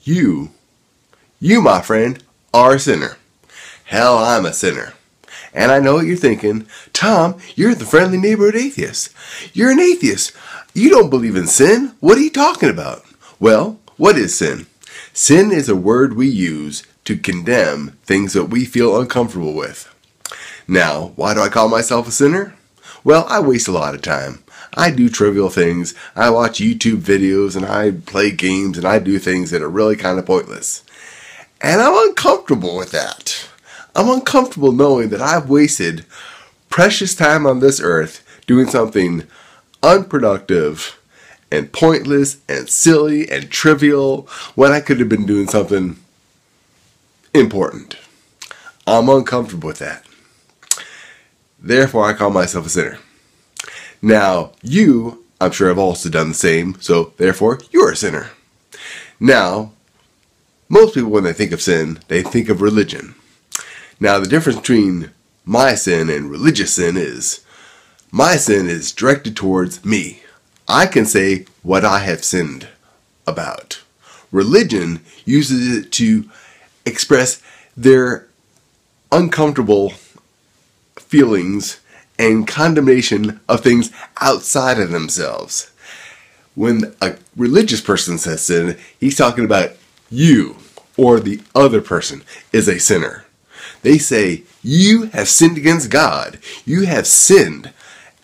You, my friend, are a sinner. Hell, I'm a sinner. And I know what you're thinking. Tom, you're the friendly neighborhood atheist. You're an atheist. You don't believe in sin. What are you talking about? Well, what is sin? Sin is a word we use to condemn things that we feel uncomfortable with. Now, why do I call myself a sinner? Well, I waste a lot of time. I do trivial things. I watch YouTube videos and I play games and I do things that are really kind of pointless. And I'm uncomfortable with that. I'm uncomfortable knowing that I've wasted precious time on this earth doing something unproductive and pointless and silly and trivial when I could have been doing something important. I'm uncomfortable with that. Therefore, I call myself a sinner. Now, you, I'm sure, have also done the same, so therefore, you're a sinner. Now, most people, when they think of sin, they think of religion. Now, the difference between my sin and religious sin is, my sin is directed towards me. I can say what I have sinned about. Religion uses it to express their uncomfortable feelings and condemnation of things outside of themselves. When a religious person says sin, he's talking about you or the other person is a sinner. They say, you have sinned against God. You have sinned.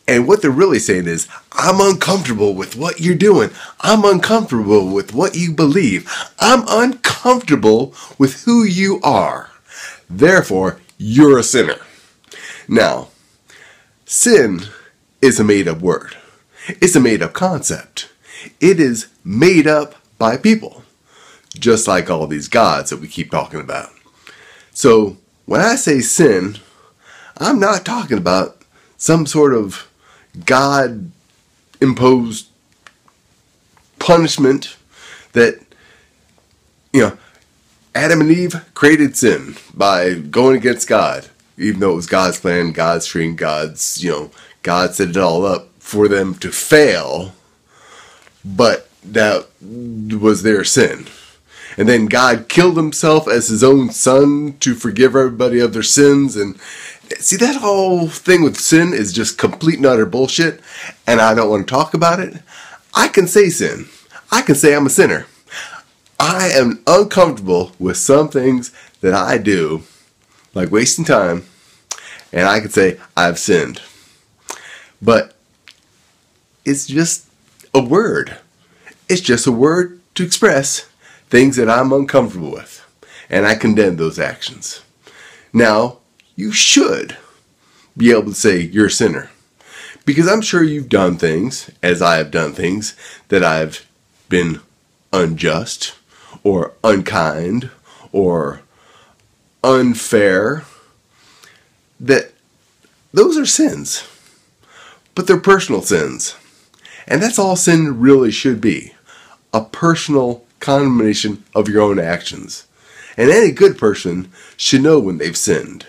And what they're really saying is, I'm uncomfortable with what you're doing. I'm uncomfortable with what you believe. I'm uncomfortable with who you are. Therefore, you're a sinner. Now, sin is a made-up word. It's a made-up concept. It is made up by people, just like all these gods that we keep talking about. So, when I say sin, I'm not talking about some sort of God-imposed punishment that, Adam and Eve created sin by going against God. Even though it was God's plan, God's dream, God set it all up for them to fail, but that was their sin. And then God killed himself as his own son to forgive everybody of their sins. And see, that whole thing with sin is just complete and utter bullshit, and I don't want to talk about it. I can say sin. I can say I'm a sinner. I am uncomfortable with some things that I do, like wasting time, and I can say I've sinned. But it's just a word. It's just a word to express things that I'm uncomfortable with, and I condemn those actions. Now, you should be able to say you're a sinner, because I'm sure you've done things, as I have done things, that I've been unjust, or unkind, or unfair, that those are sins. But they're personal sins. And that's all sin really should be. A personal condemnation of your own actions. And any good person should know when they've sinned.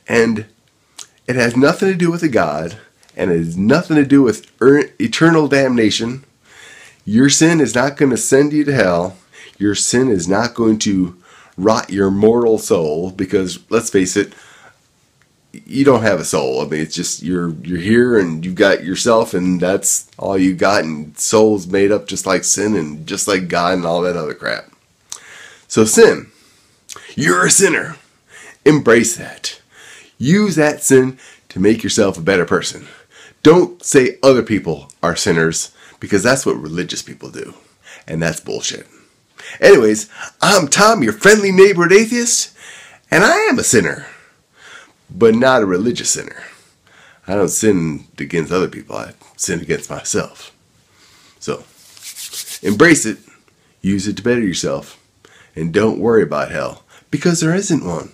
And it has nothing to do with a God, and it has nothing to do with eternal damnation. Your sin is not going to send you to hell. Your sin is not going to rot your mortal soul, because let's face it, you don't have a soul. I mean, it's just you're here and you've got yourself, and that's all you got, and soul's made up just like sin and just like God and all that other crap. So sin, you're a sinner. Embrace that. Use that sin to make yourself a better person. Don't say other people are sinners, because that's what religious people do, and that's bullshit. Anyways, I'm Tom, your friendly neighborhood atheist, and I am a sinner, but not a religious sinner. I don't sin against other people, I sin against myself. So, embrace it, use it to better yourself, and don't worry about hell, because there isn't one.